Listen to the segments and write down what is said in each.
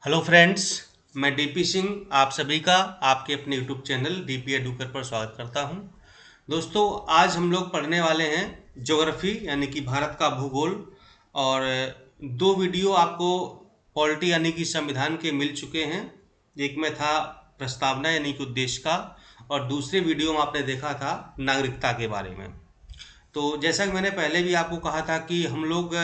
Hello friends, मैं DP Singh आप सभी का आपके अपने यूट्यूब चैनल डीपी एडुकर पर स्वागत करता हूं। दोस्तों, आज हम लोग पढ़ने वाले हैं ज्योग्राफी यानी कि भारत का भूगोल। और दो वीडियो आपको पॉलिटी यानी कि संविधान के मिल चुके हैं। एक में था प्रस्तावना यानी कि उद्देश्य का, और दूसरे वीडियो में आपने देखा था नागरिकता के बारे में। तो जैसा कि मैंने पहले भी आपको कहा था कि हम लोग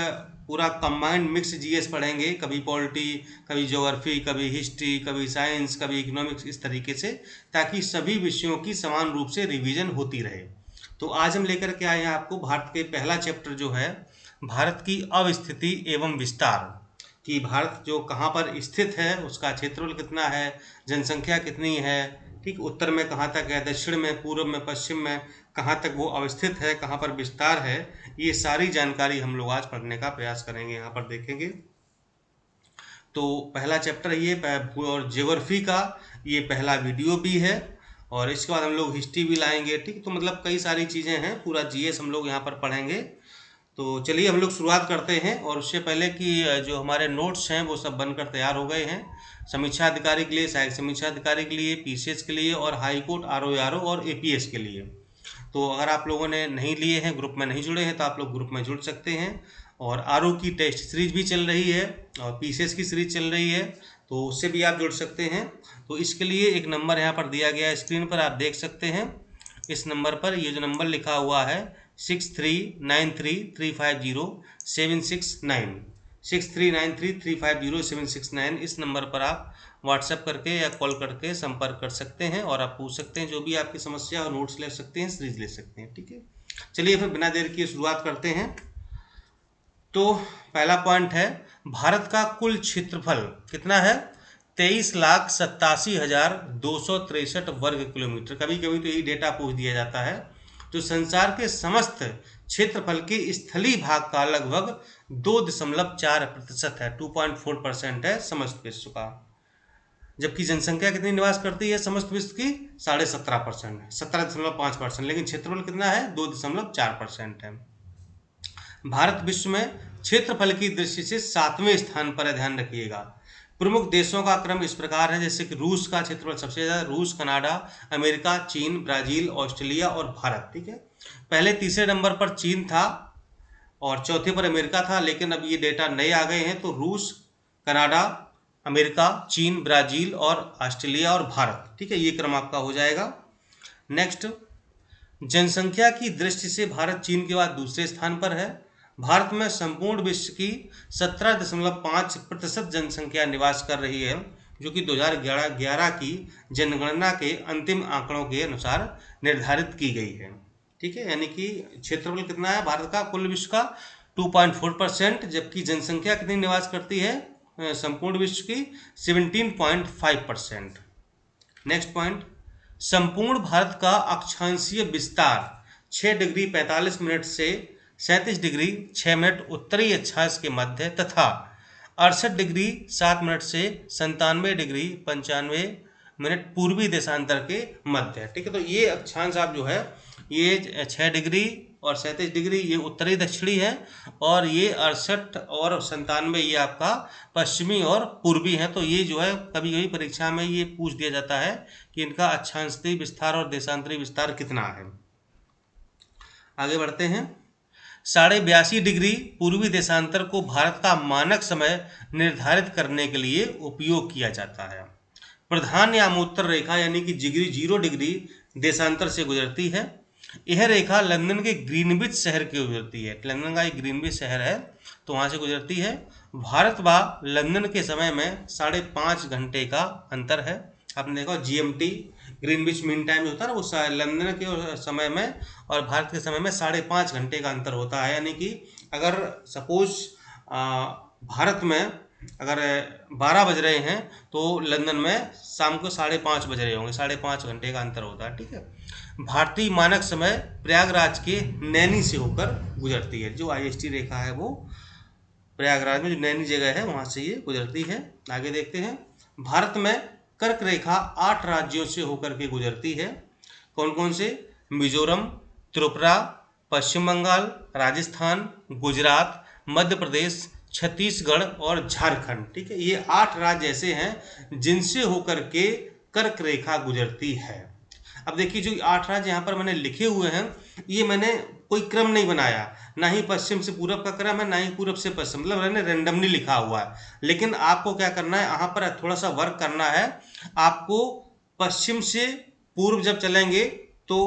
पूरा कंबाइंड मिक्स जीएस पढ़ेंगे, कभी पॉलिटी, कभी ज्योग्राफी, कभी हिस्ट्री, कभी साइंस, कभी इकोनॉमिक्स, इस तरीके से, ताकि सभी विषयों की समान रूप से रिवीजन होती रहे। तो आज हम लेकर के आए हैं आपको भारत के पहला चैप्टर जो है भारत की अवस्थिति एवं विस्तार, कि भारत जो कहाँ पर स्थित है, उसका क्षेत्रफल कितना है, जनसंख्या कितनी है, ठीक, उत्तर में कहाँ तक है, दक्षिण में, पूर्व में, पश्चिम में कहाँ तक वो अवस्थित है, कहाँ पर विस्तार है, ये सारी जानकारी हम लोग आज पढ़ने का प्रयास करेंगे, यहाँ पर देखेंगे। तो पहला चैप्टर ये और ज्योग्राफी का ये पहला वीडियो भी है, और इसके बाद हम लोग हिस्ट्री भी लाएंगे, ठीक। तो मतलब कई सारी चीज़ें हैं, पूरा जीएस हम लोग यहाँ पर पढ़ेंगे। तो चलिए हम लोग शुरुआत करते हैं। और उससे पहले कि जो हमारे नोट्स हैं वो सब बनकर तैयार हो गए हैं समीक्षा अधिकारी के लिए, सहायक समीक्षा अधिकारी के लिए, पीसीएस के लिए, और हाई कोर्ट आरओ और एपीएस के लिए। तो अगर आप लोगों ने नहीं लिए हैं, ग्रुप में नहीं जुड़े हैं, तो आप लोग ग्रुप में जुड़ सकते हैं। और आरओ की टेस्ट सीरीज भी चल रही है और पीसीएस की सीरीज चल रही है, तो उससे भी आप जुड़ सकते हैं। तो इसके लिए एक नंबर यहाँ पर दिया गया है, स्क्रीन पर आप देख सकते हैं। इस नंबर पर ये जो नंबर लिखा हुआ है 6393350769, 6393350769, इस नंबर पर आप व्हाट्सएप करके या कॉल करके संपर्क कर सकते हैं, और आप पूछ सकते हैं जो भी आपकी समस्या, और नोट्स ले सकते हैं, सीरीज ले सकते हैं, ठीक है। चलिए फिर बिना देर किए शुरुआत करते हैं। तो पहला पॉइंट है, भारत का कुल क्षेत्रफल कितना है? 23,87,263 वर्ग किलोमीटर। कभी कभी तो यही डेटा पूछ दिया जाता है। जो संसार के समस्त क्षेत्रफल के स्थलीय भाग का लगभग 2.4% है, 2.4% है समस्त विश्व का। जबकि जनसंख्या कितनी निवास करती है समस्त विश्व की? 17.5% है, 17.5%, लेकिन क्षेत्रफल कितना है? 2.4% है। भारत विश्व में क्षेत्रफल की दृष्टि से 7वें स्थान पर है, ध्यान रखिएगा। प्रमुख देशों का क्रम इस प्रकार है, जैसे कि रूस का क्षेत्रफल सबसे ज्यादा, रूस, कनाडा, अमेरिका, चीन, ब्राजील, ऑस्ट्रेलिया और भारत, ठीक है। पहले तीसरे नंबर पर चीन था और चौथे पर अमेरिका था, लेकिन अब ये डेटा नए आ गए हैं, तो रूस, कनाडा, अमेरिका, चीन, ब्राजील और ऑस्ट्रेलिया और भारत, ठीक है, ये क्रम आपका हो जाएगा। नेक्स्ट, जनसंख्या की दृष्टि से भारत चीन के बाद दूसरे स्थान पर है। भारत में संपूर्ण विश्व की 17.5% जनसंख्या निवास कर रही है, जो कि 2011 की जनगणना के अंतिम आंकड़ों के अनुसार निर्धारित की गई है, ठीक है। यानी कि क्षेत्रफल कितना है भारत का कुल विश्व का? 2.4%, जबकि जनसंख्या कितनी निवास करती है संपूर्ण विश्व की? 17.5%। नेक्स्ट पॉइंट, संपूर्ण भारत का अक्षांशीय विस्तार 6 डिग्री 45 मिनट से 37 डिग्री 6 मिनट उत्तरी अक्षांश के मध्य तथा 68 डिग्री 7 मिनट से 97 डिग्री 95 मिनट पूर्वी देशांतर के मध्य, ठीक है। तो ये अक्षांश आप जो है, ये 6 डिग्री और 37 डिग्री ये उत्तरी दक्षिणी है, और ये 68 और 97 ये आपका पश्चिमी और पूर्वी है। तो ये जो है कभी कभी परीक्षा में ये पूछ दिया जाता है कि इनका अक्षांशीय विस्तार और देशांतरी विस्तार कितना है। आगे बढ़ते हैं। 82.5 डिग्री पूर्वी देशांतर को भारत का मानक समय निर्धारित करने के लिए उपयोग किया जाता है। प्रधान यामोत्तर रेखा यानी कि 0 डिग्री देशांतर से गुजरती है। यह रेखा लंदन के ग्रीनविच शहर की गुजरती है। लंदन का एक ग्रीनविच शहर है, तो वहां से गुजरती है। भारत व लंदन के समय में 5.5 घंटे का अंतर है। आपने देखा जीएमटी, ग्रीनविच मीन टाइम जो होता है ना, वो लंदन के समय में और भारत के समय में 5.5 घंटे का अंतर होता है। यानी कि अगर सपोज भारत में अगर 12 बज रहे हैं, तो लंदन में शाम को 5:30 बज रहे होंगे, 5.5 घंटे का अंतर होता है, ठीक है। भारतीय मानक समय प्रयागराज के नैनी से होकर गुजरती है। जो आईएसटी रेखा है वो प्रयागराज में जो नैनी जगह है वहां से ये गुजरती है। आगे देखते हैं। भारत में कर्क रेखा 8 राज्यों से होकर के गुजरती है। कौन कौन से? मिजोरम, त्रिपुरा, पश्चिम बंगाल, राजस्थान, गुजरात, मध्य प्रदेश, छत्तीसगढ़ और झारखंड। ठीक है, ये 8 राज्य ऐसे हैं जिनसे होकर के कर्क रेखा गुजरती है। अब देखिए जो 8 राज्य यहाँ पर मैंने लिखे हुए हैं, ये मैंने कोई क्रम नहीं बनाया, ना ही पश्चिम से पूरब का क्रम है, ना ही पूरब से पश्चिम, मतलब मैंने रेंडमली लिखा हुआ है। लेकिन आपको क्या करना है, यहाँ पर थोड़ा सा वर्क करना है। आपको पश्चिम से पूर्व जब चलेंगे तो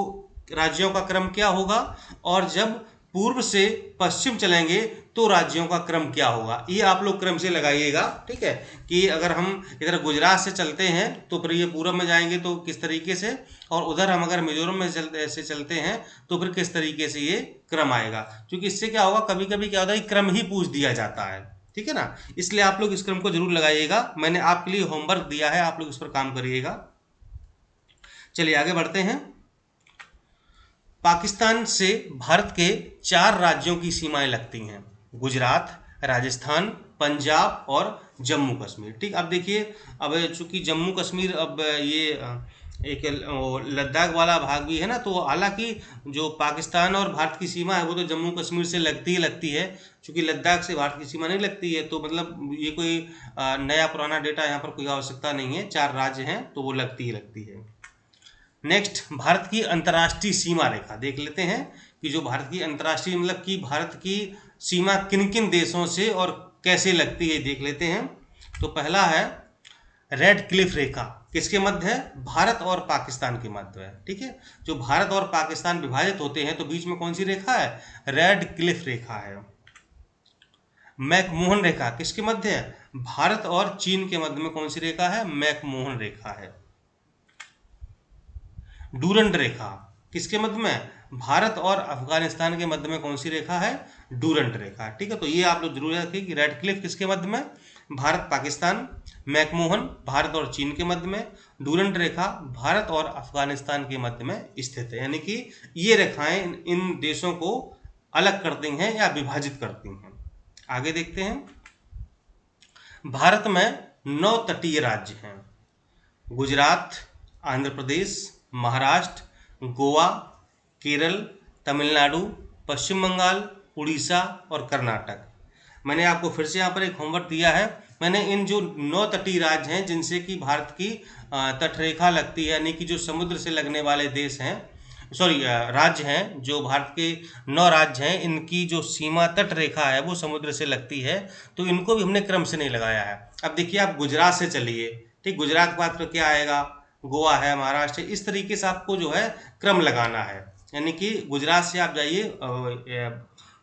राज्यों का क्रम क्या होगा, और जब पूर्व से पश्चिम चलेंगे तो राज्यों का क्रम क्या होगा, ये आप लोग क्रम से लगाइएगा। ठीक है, कि अगर हम इधर गुजरात से चलते हैं तो फिर ये पूरब में जाएंगे तो किस तरीके से, और उधर हम अगर मिजोरम में से चलते हैं तो फिर किस तरीके से ये क्रम आएगा। क्योंकि इससे क्या होगा, कभी कभी क्या होता है, क्रम ही पूछ दिया जाता है। ठीक है ना, इसलिए आप लोग इस क्रम को जरूर लगाइएगा। मैंने आपके लिए होमवर्क दिया है, आप लोग इस पर काम करिएगा। चलिए आगे बढ़ते हैं। पाकिस्तान से भारत के 4 राज्यों की सीमाएं लगती हैं, गुजरात, राजस्थान, पंजाब और जम्मू कश्मीर। ठीक, अब देखिए, अब चूंकि जम्मू कश्मीर अब ये एक लद्दाख वाला भाग भी है ना, तो हालांकि जो पाकिस्तान और भारत की सीमा है वो तो जम्मू कश्मीर से लगती ही लगती है। चूंकि लद्दाख से भारत की सीमा नहीं लगती है, तो मतलब ये कोई नया पुराना डेटा यहाँ पर कोई आवश्यकता नहीं है, 4 राज्य हैं तो वो लगती ही लगती है। नेक्स्ट, भारत की अंतर्राष्ट्रीय सीमा रेखा देख लेते हैं कि जो भारत की अंतर्राष्ट्रीय मतलब कि भारत की सीमा किन किन देशों से और कैसे लगती है देख लेते हैं। तो पहला है रेड क्लिफ रेखा, किसके मध्य है, भारत और पाकिस्तान के मध्य है। ठीक है, जो भारत और पाकिस्तान विभाजित होते हैं तो बीच में कौन सी रेखा है, रेड क्लिफ रेखा है। मैकमोहन रेखा किसके मध्य है, भारत और चीन के मध्य में कौन सी रेखा है, मैकमोहन रेखा है। डूरंड रेखा किसके मध्य में, भारत और अफगानिस्तान के मध्य में कौन सी रेखा है, डूरंड रेखा। ठीक है, तो ये आप लोग जरूर रखें कि रेड क्लिफ किसके मध्य में, भारत पाकिस्तान, मैकमोहन भारत और चीन के मध्य में, डूरंड रेखा भारत और अफगानिस्तान के मध्य में स्थित है। यानी कि ये रेखाएं इन देशों को अलग करती हैं या विभाजित करती हैं। आगे देखते हैं। भारत में 9 तटीय राज्य हैं, गुजरात, आंध्र प्रदेश, महाराष्ट्र, गोवा, केरल, तमिलनाडु, पश्चिम बंगाल, उड़ीसा और कर्नाटक। मैंने आपको फिर से यहाँ पर एक होमवर्क दिया है। मैंने इन जो 9 तटीय राज्य हैं जिनसे कि भारत की तटरेखा लगती है, यानी कि जो समुद्र से लगने वाले देश हैं, राज्य हैं, जो भारत के 9 राज्य हैं, इनकी जो सीमा तट रेखा है वो समुद्र से लगती है, तो इनको भी हमने क्रम से नहीं लगाया है। अब देखिए, आप गुजरात से चलिए, ठीक, गुजरात के बाद फिर क्या आएगा, गोवा है, महाराष्ट्र, इस तरीके से आपको जो है क्रम लगाना है। यानी कि गुजरात से आप जाइए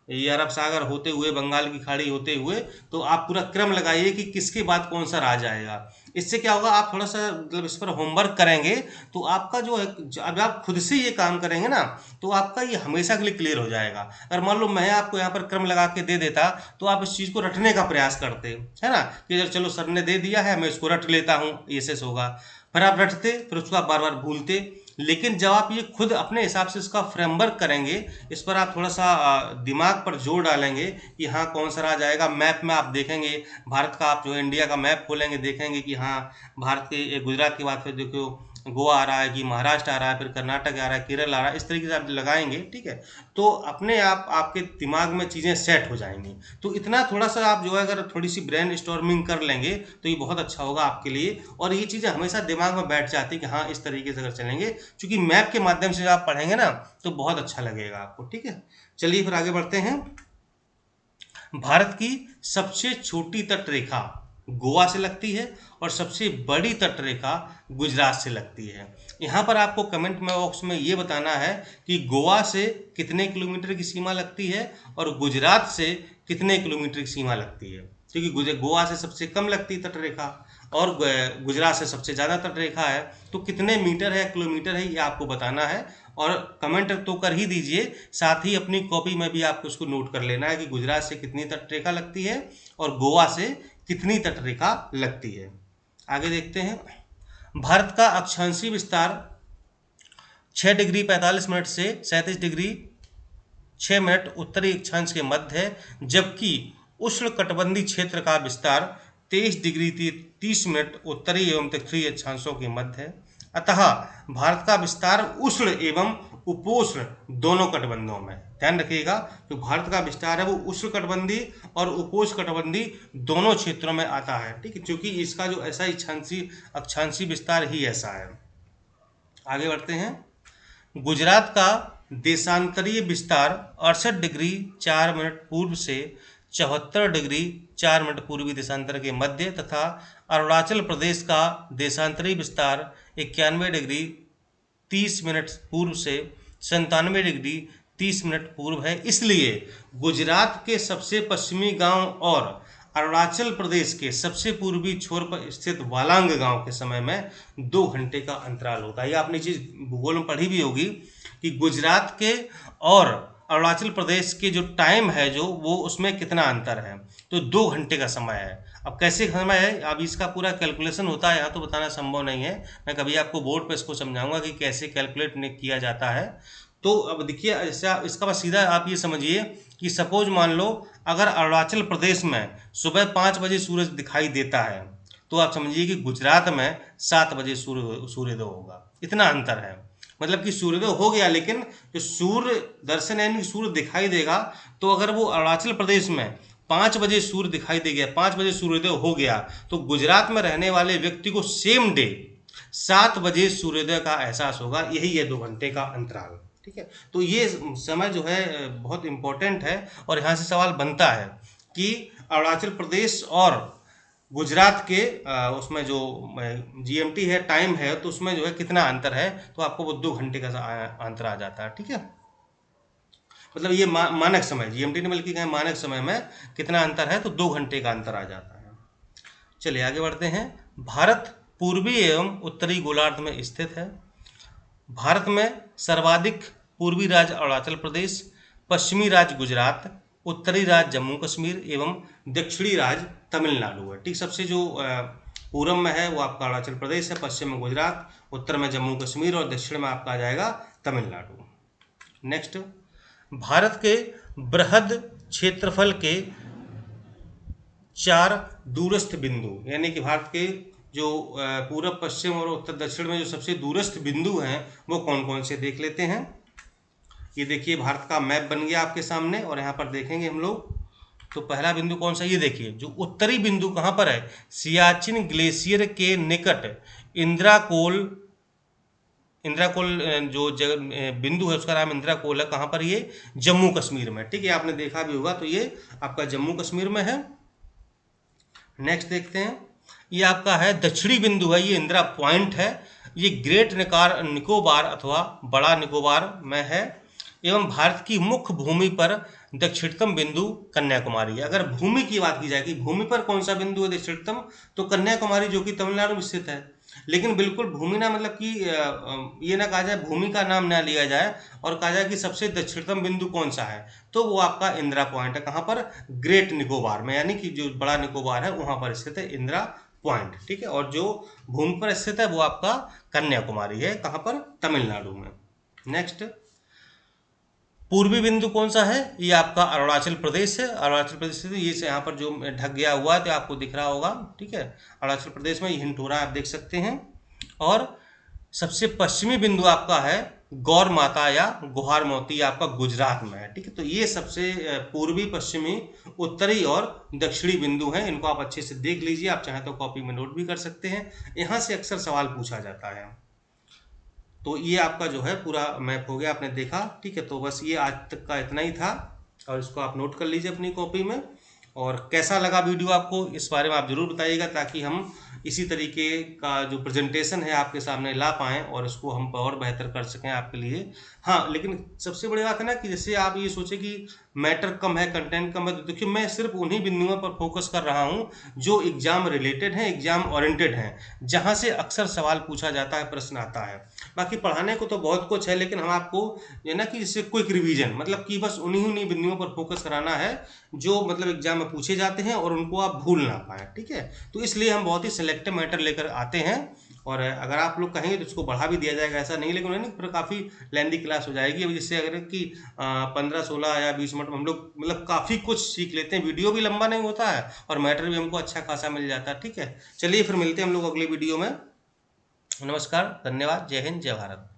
ये अरब सागर होते हुए, बंगाल की खाड़ी होते हुए, तो आप पूरा क्रम लगाइए कि किसके बाद कौन सा राज्य आएगा। इससे क्या होगा, आप थोड़ा सा मतलब इस पर होमवर्क करेंगे तो आपका जो है, अब आप खुद से ये काम करेंगे ना तो आपका ये हमेशा के लिए क्लियर हो जाएगा। अगर मान लो मैं आपको यहाँ पर क्रम लगा के दे देता तो आप इस चीज़ को रटने का प्रयास करते, है ना, कि चलो सर ने दे दिया है, मैं इसको रट लेता हूँ, ये शेष होगा, फिर आप रटते, फिर उसको आप बार बार भूलते। लेकिन जब आप ये खुद अपने हिसाब से इसका फ्रेमवर्क करेंगे, इस पर आप थोड़ा सा दिमाग पर जोर डालेंगे कि हाँ कौन सा राज्य आएगा। मैप में आप देखेंगे भारत का, आप जो है इंडिया का मैप खोलेंगे, देखेंगे कि हाँ भारत के गुजरात के बाद फिर देखो गोवा आ रहा है, कि महाराष्ट्र आ रहा है, फिर कर्नाटक आ रहा है, केरल आ रहा है, इस तरीके से आप लगाएंगे। ठीक है, तो अपने आप आपके दिमाग में चीज़ें सेट हो जाएंगी। तो इतना थोड़ा सा आप जो है अगर थोड़ी सी ब्रेन स्टॉर्मिंग कर लेंगे तो ये बहुत अच्छा होगा आपके लिए, और ये चीज़ें हमेशा दिमाग में बैठ जाती है कि हाँ इस तरीके से अगर चलेंगे, क्योंकि मैप के माध्यम से आप पढ़ेंगे ना तो बहुत अच्छा लगेगा आपको। ठीक है, चलिए फिर आगे बढ़ते हैं। भारत की सबसे छोटी तट रेखा गोवा से लगती है और सबसे बड़ी तट रेखा गुजरात से लगती है। यहाँ पर आपको कमेंट में बॉक्स में ये बताना है कि गोवा से कितने किलोमीटर की सीमा लगती है और गुजरात से कितने किलोमीटर की सीमा लगती है। क्योंकि गोवा से सबसे कम लगती है तट रेखा और गुजरात से सबसे ज़्यादा तट रेखा है, तो कितने मीटर है, किलोमीटर है, ये आपको बताना है। और कमेंट तो कर ही दीजिए, साथ ही अपनी कॉपी में भी आपको उसको नोट कर लेना है कि गुजरात से कितनी तट रेखा लगती है और गोवा से कितनी तट रेखा लगती है। आगे देखते हैं। भारत का अक्षांशीय विस्तार 6 डिग्री 45 मिनट से 37 डिग्री 6 मिनट उत्तरी अक्षांश के मध्य है, जबकि उष्णकटिबंधीय क्षेत्र का विस्तार 23 डिग्री 30 मिनट उत्तरी एवं दक्षिणी अक्षांशों के मध्य है। अतः भारत का विस्तार उष्ण एवं उपोष्ण दोनों कटिबंधों में, ध्यान रखिएगा, जो भारत का विस्तार है वो उष्णकटिबंधीय और उपोष्णकटिबंधीय दोनों क्षेत्रों में आता है। ठीक है, क्योंकि इसका जो ऐसा अक्षांशीय विस्तार ही ऐसा है। आगे बढ़ते हैं। गुजरात का देशांतरीय विस्तार 68 डिग्री 4 मिनट पूर्व से 74 डिग्री 4 मिनट पूर्वी देशांतर के मध्य तथा अरुणाचल प्रदेश का देशांतरीय विस्तार 91 डिग्री 30 मिनट पूर्व से 97 डिग्री 30 मिनट पूर्व है। इसलिए गुजरात के सबसे पश्चिमी गांव और अरुणाचल प्रदेश के सबसे पूर्वी छोर पर स्थित वालांग गांव के समय में 2 घंटे का अंतराल होता है। ये आपने चीज भूगोल में पढ़ी भी होगी कि गुजरात के और अरुणाचल प्रदेश के जो टाइम है जो वो उसमें कितना अंतर है, तो 2 घंटे का समय है। अब कैसे समय है, अब इसका पूरा कैलकुलेशन होता है, यहाँ तो बताना संभव नहीं है। मैं कभी आपको बोर्ड पे इसको समझाऊंगा कि कैसे कैलकुलेट किया जाता है। तो अब देखिए, ऐसा इसका बस सीधा आप ये समझिए कि सपोज मान लो अगर अरुणाचल प्रदेश में सुबह 5 बजे सूरज दिखाई देता है, तो आप समझिए कि गुजरात में 7 बजे सूर्योदय होगा। इतना अंतर है, मतलब कि सूर्योदय हो गया, लेकिन जो सूर्य दर्शन यानी सूर्य दिखाई देगा, तो अगर वो अरुणाचल प्रदेश में 5 बजे सूर्य दिखाई दे गया, 5 बजे सूर्योदय हो गया, तो गुजरात में रहने वाले व्यक्ति को सेम डे 7 बजे सूर्योदय का एहसास होगा। यही है 2 घंटे का अंतराल। ठीक है, तो ये समय जो है बहुत इंपॉर्टेंट है, और यहाँ से सवाल बनता है कि अरुणाचल प्रदेश और गुजरात के उसमें जो जीएमटी है, टाइम है, तो उसमें जो है कितना अंतर है, तो आपको वो 2 घंटे का अंतर आ जाता है। ठीक है, मतलब ये मानक समय, जीएमटी ने बल्कि कहा मानक समय में कितना अंतर है, तो 2 घंटे का अंतर आ जाता है। चलिए आगे बढ़ते हैं। भारत पूर्वी एवं उत्तरी गोलार्ध में स्थित है। भारत में सर्वाधिक पूर्वी राज्य अरुणाचल प्रदेश, पश्चिमी राज्य गुजरात, उत्तरी राज्य जम्मू कश्मीर एवं दक्षिणी राज्य तमिलनाडु है। ठीक, सबसे जो पूर्व में है वो आपका अरुणाचल प्रदेश है, पश्चिम में गुजरात, उत्तर में जम्मू कश्मीर और दक्षिण में आपका आ जाएगा तमिलनाडु। नेक्स्ट, भारत के बृहद क्षेत्रफल के 4 दूरस्थ बिंदु, यानी कि भारत के जो पूर्व, पश्चिम और उत्तर दक्षिण में जो सबसे दूरस्थ बिंदु हैं वो कौन कौन से देख लेते हैं। ये देखिए भारत का मैप बन गया आपके सामने, और यहाँ पर देखेंगे हम लोग। तो पहला बिंदु कौन सा, ये देखिए जो उत्तरी बिंदु कहाँ पर है, सियाचिन ग्लेशियर के निकट इंद्राकोल जो बिंदु है उसका नाम इंद्राकोल है। कहाँ पर, ये जम्मू कश्मीर में। ठीक है, आपने देखा भी होगा, तो ये आपका जम्मू कश्मीर में है। नेक्स्ट देखते हैं, ये आपका है दक्षिणी बिंदु है, ये इंदिरा पॉइंट है। ये ग्रेट निकोबार अथवा बड़ा निकोबार में है, एवं भारत की मुख्य भूमि पर दक्षिणतम बिंदु कन्याकुमारी है। अगर भूमि की बात की जाए कि भूमि पर कौन सा बिंदु है दक्षिणतम, तो कन्याकुमारी जो कि तमिलनाडु में स्थित है। लेकिन बिल्कुल भूमि ना, मतलब कि ये ना कहा जाए, भूमि का नाम ना लिया जाए और कहा जाए कि सबसे दक्षिणतम बिंदु कौन सा है, तो वो आपका इंदिरा पॉइंट है। कहाँ पर, ग्रेट निकोबार में, यानी कि जो बड़ा निकोबार है वहां पर स्थित है इंदिरा पॉइंट। ठीक है, और जो भूमि पर स्थित है वो आपका कन्याकुमारी है। कहाँ पर, तमिलनाडु में। नेक्स्ट, पूर्वी बिंदु कौन सा है, ये आपका अरुणाचल प्रदेश है। अरुणाचल प्रदेश से ये से यहाँ पर जो ढक गया हुआ है तो आपको दिख रहा होगा। ठीक है, अरुणाचल प्रदेश में ये हिंट हो रहा है, आप देख सकते हैं। और सबसे पश्चिमी बिंदु आपका है गौर माता या गुहार मोती, आपका गुजरात में है। ठीक है, तो ये सबसे पूर्वी, पश्चिमी, उत्तरी और दक्षिणी बिंदु हैं। इनको आप अच्छे से देख लीजिए, आप चाहें तो कॉपी में नोट भी कर सकते हैं। यहाँ से अक्सर सवाल पूछा जाता है। तो ये आपका जो है पूरा मैप हो गया, आपने देखा। ठीक है, तो बस ये आज तक का इतना ही था, और इसको आप नोट कर लीजिए अपनी कॉपी में। और कैसा लगा वीडियो आपको, इस बारे में आप जरूर बताइएगा, ताकि हम इसी तरीके का जो प्रेजेंटेशन है आपके सामने ला पाएँ और इसको हम और बेहतर कर सकें आपके लिए। हाँ, लेकिन सबसे बड़ी बात है ना कि जैसे आप ये सोचें कि मैटर कम है, कंटेंट कम है, तो देखिए मैं सिर्फ उन्हीं बिंदुओं पर फोकस कर रहा हूँ जो एग्जाम रिलेटेड हैं, एग्जाम ओरिएंटेड हैं, जहाँ से अक्सर सवाल पूछा जाता है, प्रश्न आता है। बाकी पढ़ाने को तो बहुत कुछ है, लेकिन हम आपको ये ना कि जैसे क्विक रिवीजन, मतलब कि बस उन्हीं बिंदुओं पर फोकस कराना है जो मतलब एग्जाम में पूछे जाते हैं और उनको आप भूल ना पाए। ठीक है, तो इसलिए हम बहुत ही सिलेक्टिव मैटर लेकर आते हैं, और अगर आप लोग कहेंगे तो इसको बढ़ा भी दिया जाएगा, ऐसा नहीं, लेकिन नहीं फिर काफ़ी लेंदी क्लास हो जाएगी। अब जिससे अगर कि 15, 16 या 20 मिनट में हम लोग मतलब काफ़ी कुछ सीख लेते हैं। वीडियो भी लंबा नहीं होता है और मैटर भी हमको अच्छा खासा मिल जाता है। ठीक है, चलिए फिर मिलते हैं हम लोग अगले वीडियो में। नमस्कार, धन्यवाद, जय हिंद, जय भारत।